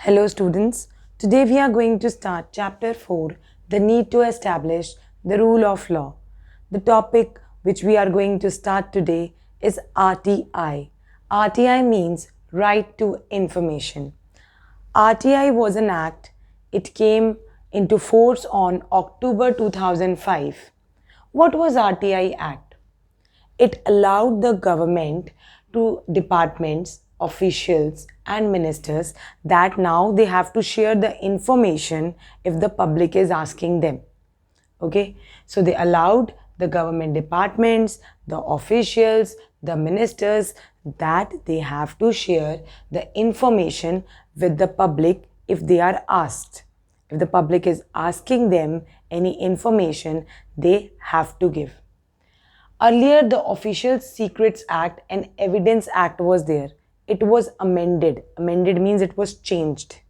Hello students, today we are going to start Chapter 4, the need to establish the rule of law. The topic which we are going to start today is RTI. RTI means Right to Information. RTI was an act, it came into force on October 2005. What was RTI Act? It allowed the government to departments, officials, and ministers that now they have to share the information if the public is asking them. Okay, so they allowed the government departments, the officials, the ministers that they have to share the information with the public if they are asked. If the public is asking them any information, they have to give. Earlier, the Official Secrets Act and Evidence Act was there. It was amended. Amended means it was changed.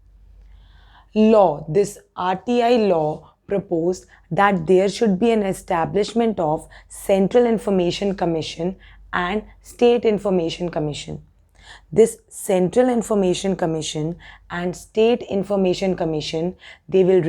Law, this RTI law proposed that there should be an establishment of Central Information Commission and State Information Commission. This Central Information Commission and State Information Commission, they will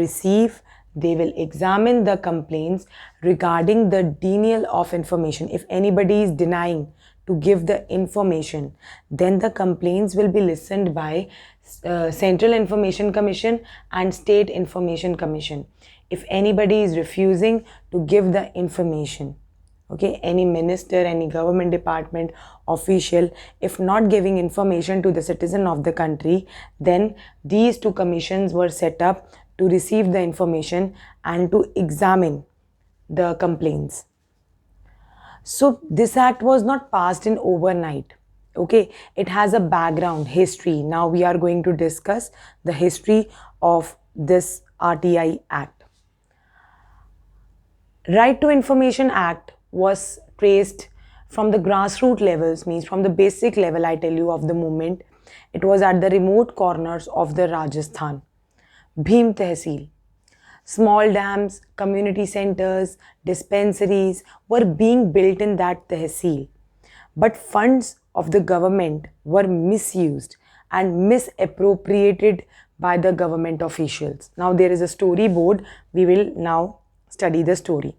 examine the complaints regarding the denial of information. If anybody is denying to give the information, then the complaints will be listened by Central Information Commission and State Information Commission. If anybody is refusing to give the information, okay, any minister, any government department, official, if not giving information to the citizen of the country, then these two commissions were set up to receive the information and to examine the complaints. So this act was not passed in overnight. Okay, it has a background, history. Now we are going to discuss the history of this RTI Act. Right to Information Act was traced from the grassroots levels, means from the basic level, I tell you, of the movement. It was at the remote corners of the Rajasthan. Bhim Tehsil. Small dams, community centers, dispensaries were being built in that tehsil. But funds of the government were misused and misappropriated by the government officials. Now there is a storyboard. We will now study the story.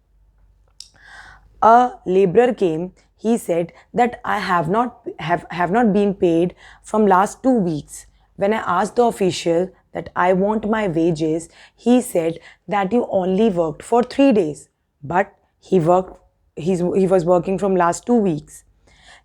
A laborer came. He said that I have not been paid from last 2 weeks. When I asked the official that I want my wages, he said that you only worked for 3 days, but he was working from last 2 weeks.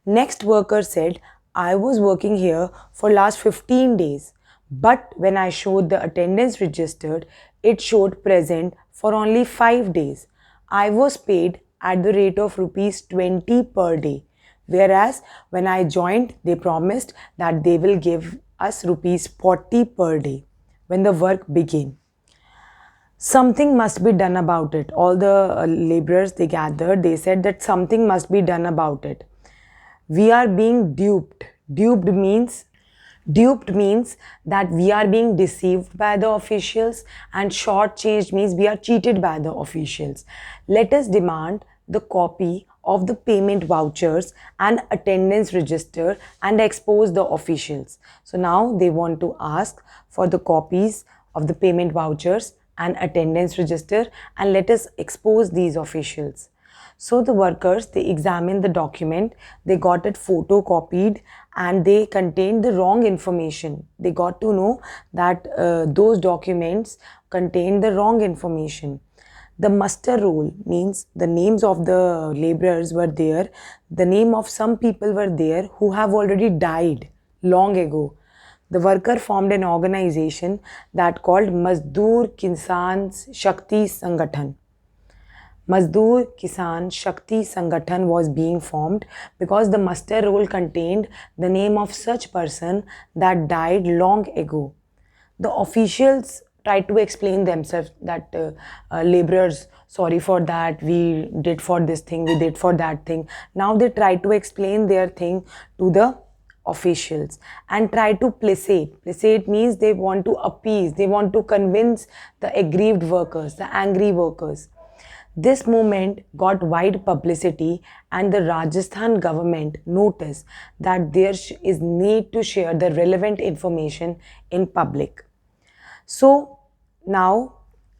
Next worker said, I was working here for last 15 days, but when I showed the attendance registered, it showed present for only 5 days. I was paid at the rate of rupees 20 per day, whereas when I joined, they promised that they will give us rupees 40 per day when the work began. Something must be done about it. All the laborers, they gathered, they said that something must be done about it. We are being duped. Duped means that we are being deceived by the officials, and shortchanged means we are cheated by the officials. Let us demand the copy of the payment vouchers and attendance register and expose the officials. So now they want to ask for the copies of the payment vouchers and attendance register, and let us expose these officials. So the workers, they examined the document, they got it photocopied, and they contained the wrong information. They got to know that those documents contained the wrong information. The muster roll means the names of the laborers were there. The name of some people were there who have already died long ago. The worker formed an organization that called Mazdoor Kisan Shakti Sangathan. Mazdoor Kisan Shakti Sangathan was being formed because the muster roll contained the name of such person that died long ago. The officials tried to explain themselves that laborers, sorry for that, we did for this thing, we did for that thing. Now they try to explain their thing to the officials and try to placate. Placate means they want to appease, they want to convince the aggrieved workers, the angry workers. This movement got wide publicity, and the Rajasthan government noticed that there is need to share the relevant information in public. So now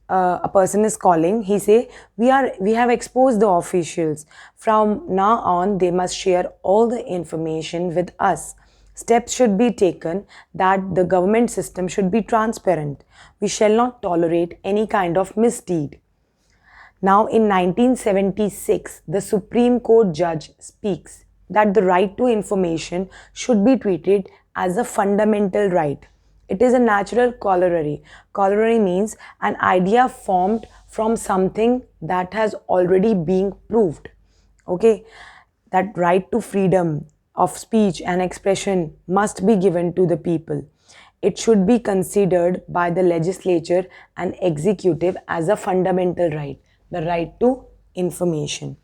a person is calling. He say, we have exposed the officials. From now on, they must share all the information with us. Steps should be taken that the government system should be transparent. We shall not tolerate any kind of misdeed. Now, in 1976, the Supreme Court judge speaks that the right to information should be treated as a fundamental right. It is a natural corollary. Corollary means an idea formed from something that has already been proved. Okay, that right to freedom of speech and expression must be given to the people. It should be considered by the legislature and executive as a fundamental right, the right to information.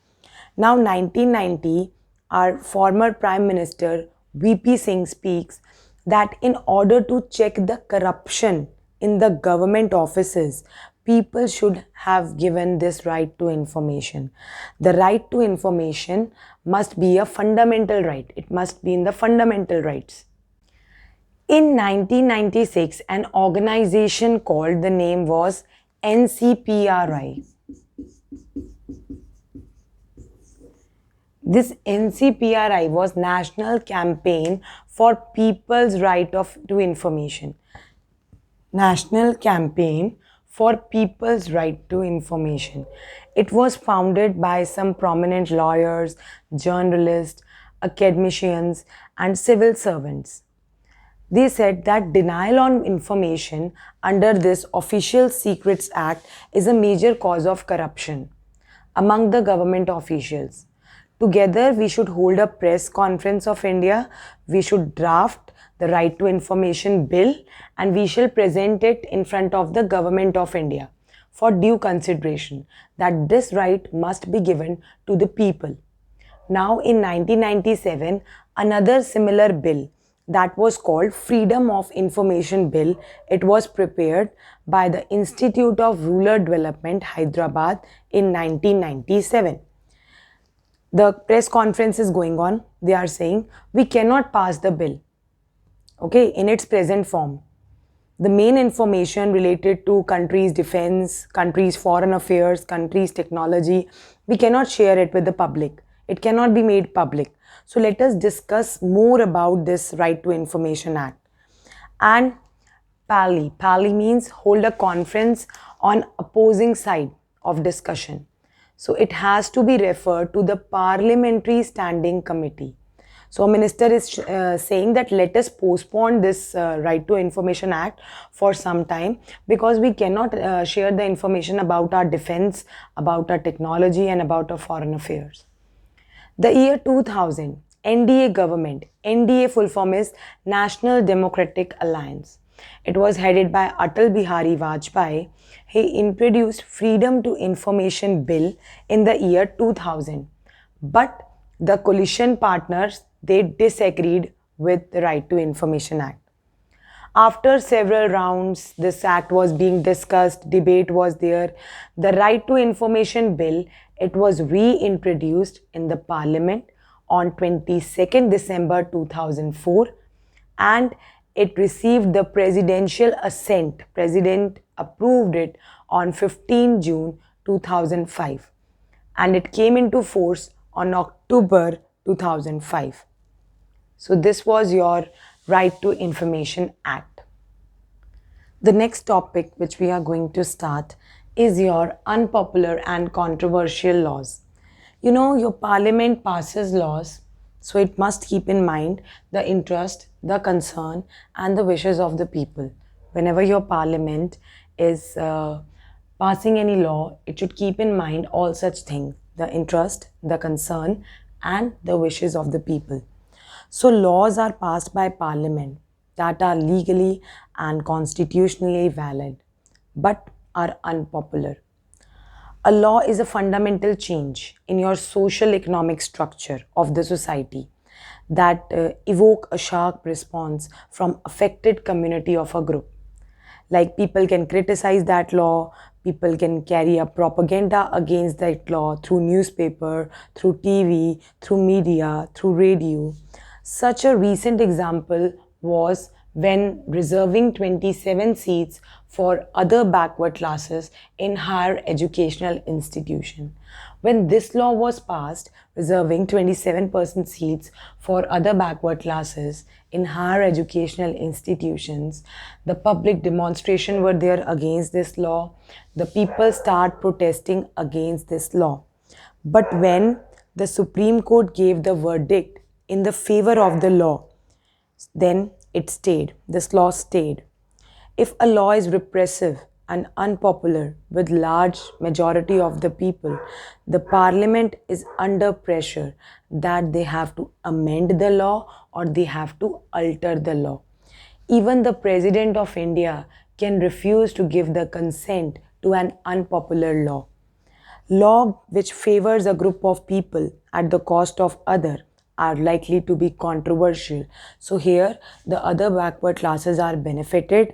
Now, 1990, our former Prime Minister VP Singh speaks that in order to check the corruption in the government offices, people should have given this right to information. The right to information must be a fundamental right. It must be in the fundamental rights. In 1996, an organization called, the name was NCPRI. This NCPRI was National Campaign for People's Right to Information. National Campaign for People's Right to Information. It was founded by some prominent lawyers, journalists, academicians, and civil servants. They said that denial on information under this Official Secrets Act is a major cause of corruption among the government officials. Together, we should hold a press conference of India. We should draft the Right to Information Bill, and we shall present it in front of the Government of India for due consideration that this right must be given to the people. Now, in 1997, another similar bill that was called Freedom of Information Bill. It was prepared by the Institute of Rural Development, Hyderabad in 1997. The press conference is going on. They are saying, we cannot pass the bill, okay, in its present form. The main information related to country's defense, country's foreign affairs, country's technology, we cannot share it with the public. It cannot be made public. So let us discuss more about this Right to Information Act. And Pali means hold a conference on opposing side of discussion. So it has to be referred to the Parliamentary Standing Committee. So a minister is saying that let us postpone this Right to Information Act for some time, because we cannot share the information about our defense, about our technology, and about our foreign affairs. The year 2000, NDA government, NDA full form is National Democratic Alliance. It was headed by Atal Bihari Vajpayee. He introduced Freedom to Information Bill in the year 2000. But the coalition partners, they disagreed with the Right to Information Act. After several rounds, this act was being discussed, debate was there. The Right to Information Bill, it was reintroduced in the Parliament on 22nd December 2004, and it received the presidential assent. President approved it on 15 June 2005, and it came into force on October 2005. So this was your Right to Information Act. The next topic which we are going to start is your unpopular and controversial laws. You know, your parliament passes laws, so it must keep in mind the interest, the concern, and the wishes of the people. Whenever your parliament is passing any law, it should keep in mind all such things: the interest, the concern, and the wishes of the people. So laws are passed by parliament that are legally and constitutionally valid, but are unpopular. A law is a fundamental change in your social economic structure of the society that evoke a sharp response from affected community of a group. Like, people can criticize that law, People can carry a propaganda against that law through newspaper, through TV, through media, through radio. Such a recent example was when reserving 27 seats for other backward classes in higher educational institution. When this law was passed, reserving 27% seats for other backward classes in higher educational institutions, the public demonstration were there against this law. The people start protesting against this law. But when the Supreme Court gave the verdict in the favor of the law, then it stayed. This law stayed. If a law is repressive and unpopular with large majority of the people, the parliament is under pressure that they have to amend the law or they have to alter the law. Even the president of India can refuse to give the consent to an unpopular law. Law which favors a group of people at the cost of other are likely to be controversial. So here the other backward classes are benefited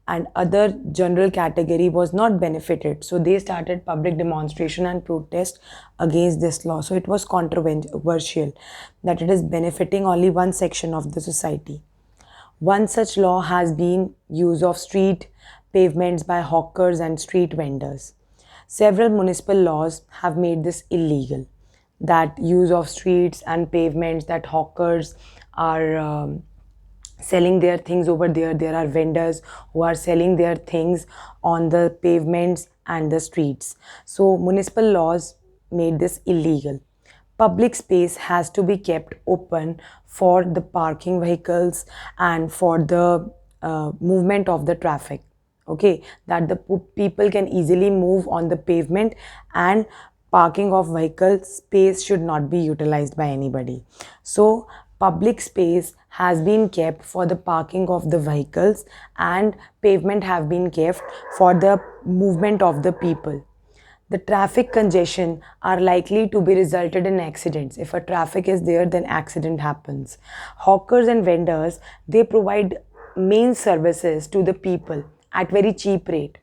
and other general category was not benefited. So they started public demonstration and protest against this law. So it was controversial that it is benefiting only one section of the society. One such law has been use of street pavements by hawkers and street vendors. Several municipal laws have made this illegal. That use of streets and pavements, that hawkers are selling their things over there. There are vendors who are selling their things on the pavements and the streets. So municipal laws made this illegal. Public space has to be kept open for the parking vehicles and for the movement of the traffic. Okay, that the people can easily move on the pavement, and parking of vehicles space should not be utilized by anybody. So public space has been kept for the parking of the vehicles and pavement have been kept for the movement of the people. The traffic congestion are likely to be resulted in accidents. If a traffic is there, then accident happens. Hawkers and vendors, they provide main services to the people at very cheap rate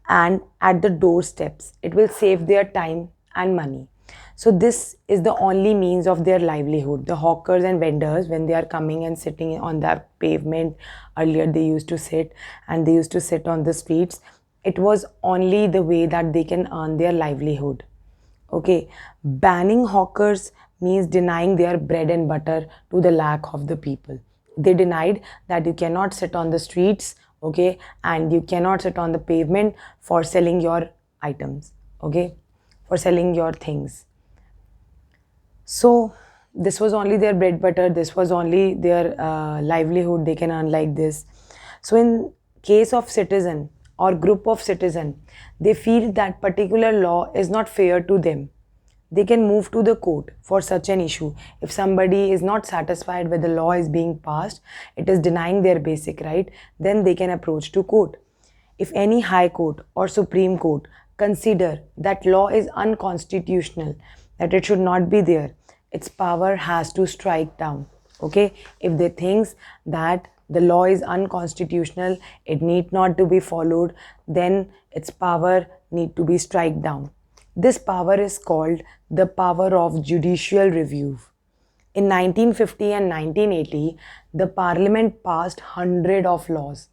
and at the doorsteps. It will save their time and money. So this is the only means of their livelihood. The hawkers and vendors, when they are coming and sitting on that pavement, earlier they used to sit and they used to sit on the streets. It was only the way that they can earn their livelihood. Okay, banning hawkers means denying their bread and butter to the lack of the people. They denied that you cannot sit on the streets, okay, and you cannot sit on the pavement for selling your items, okay, for selling your things. So this was only their bread butter, this was only their livelihood, they can earn like this. So in case of citizen or group of citizen, they feel that particular law is not fair to them, they can move to the court for such an issue. If somebody is not satisfied with the law is being passed, it is denying their basic right, then they can approach to court. If any high court or supreme court consider that law is unconstitutional, that it should not be there, its power has to strike down. Okay, if they think that the law is unconstitutional, it need not to be followed, then its power need to be strike down. This power is called the power of judicial review. In 1950 and 1980, the Parliament passed hundreds of laws,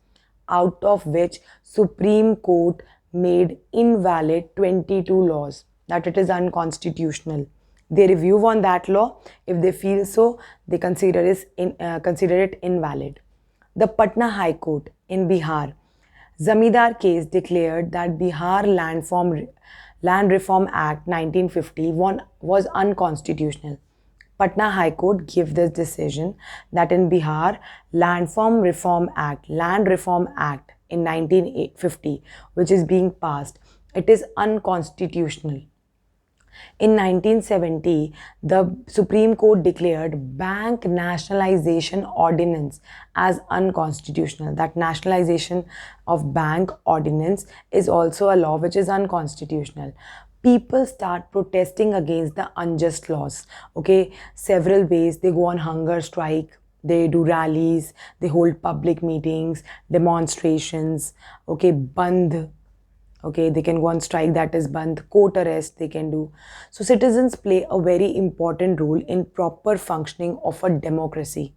out of which Supreme Court made invalid 22 laws, that it is unconstitutional. They review on that law. If they feel so, they consider it invalid. The Patna High Court in Bihar, Zamidar case declared that Bihar Land Reform Act 1950 was unconstitutional. Patna High Court gave this decision that in Bihar, Land Reform Act in 1950, which is being passed, it is unconstitutional. In 1970, the Supreme Court declared Bank Nationalization Ordinance as unconstitutional. That nationalization of bank ordinance is also a law which is unconstitutional. People start protesting against the unjust laws. Okay, several ways. They go on hunger strike, they do rallies, they hold public meetings, demonstrations, okay, bandh, Okay, they can go on strike, that is bandh, court arrest they can do. So citizens play a very important role in proper functioning of a democracy.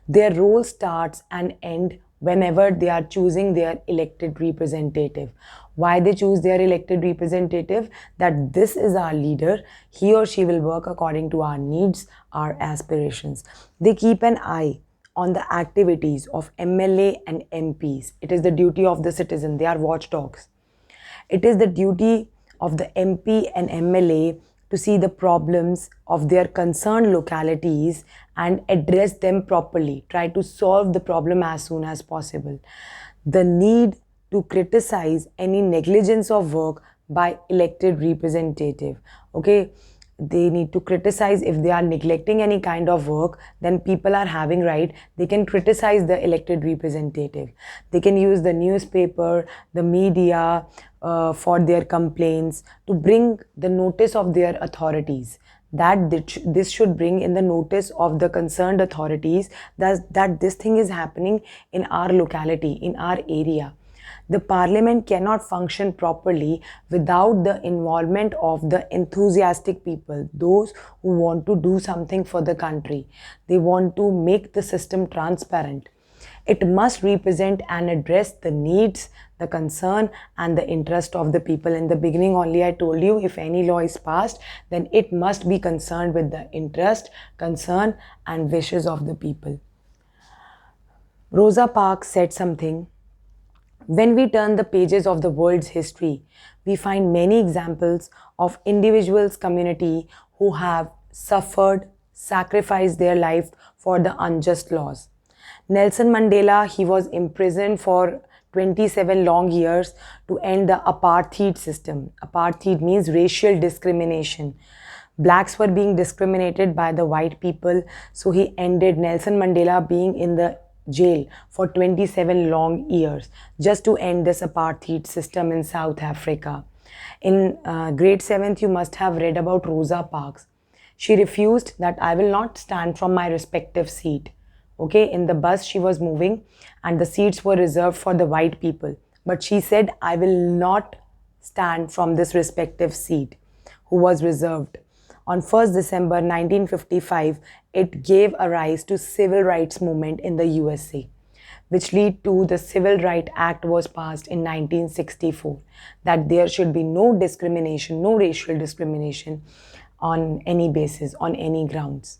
Their role starts and ends whenever they are choosing their elected representative. Why they choose their elected representative? That this is our leader, he or she will work according to our needs, our aspirations. They keep an eye on the activities of MLA and MPs. It is the duty of the citizen, they are watchdogs. It is the duty of the MP and MLA to see the problems of their concerned localities and address them properly. Try to solve the problem as soon as possible. The need to criticize any negligence of work by elected representative. Okay, they need to criticize if they are neglecting any kind of work, then people are having right, they can criticize the elected representative. They can use the newspaper, the media, for their complaints, to bring the notice of their authorities, that this should bring in the notice of the concerned authorities that this thing is happening in our locality, in our area. The parliament cannot function properly without the involvement of the enthusiastic people, those who want to do something for the country. They want to make the system transparent. It must represent and address the needs, the concern, and the interest of the people. In the beginning only I told you, if any law is passed, then it must be concerned with the interest, concern, and wishes of the people. Rosa Parks said something. When we turn the pages of the world's history, we find many examples of individuals, community who have suffered, sacrificed their life for the unjust laws. Nelson Mandela, he was imprisoned for 27 long years to end the apartheid system. Apartheid means racial discrimination. Blacks were being discriminated by the white people, so he ended Nelson Mandela being in the jail for 27 long years just to end this apartheid system in South Africa. In grade 7th, you must have read about Rosa Parks. She refused that I will not stand from my respective seat. Okay, in the bus she was moving and the seats were reserved for the white people. But she said, I will not stand from this respective seat who was reserved. On 1st December 1955, it gave a rise to civil rights movement in the USA, which led to the Civil Rights Act was passed in 1964, that there should be no discrimination, no racial discrimination on any basis, on any grounds.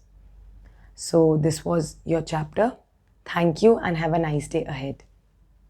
So this was your chapter. Thank you and have a nice day ahead.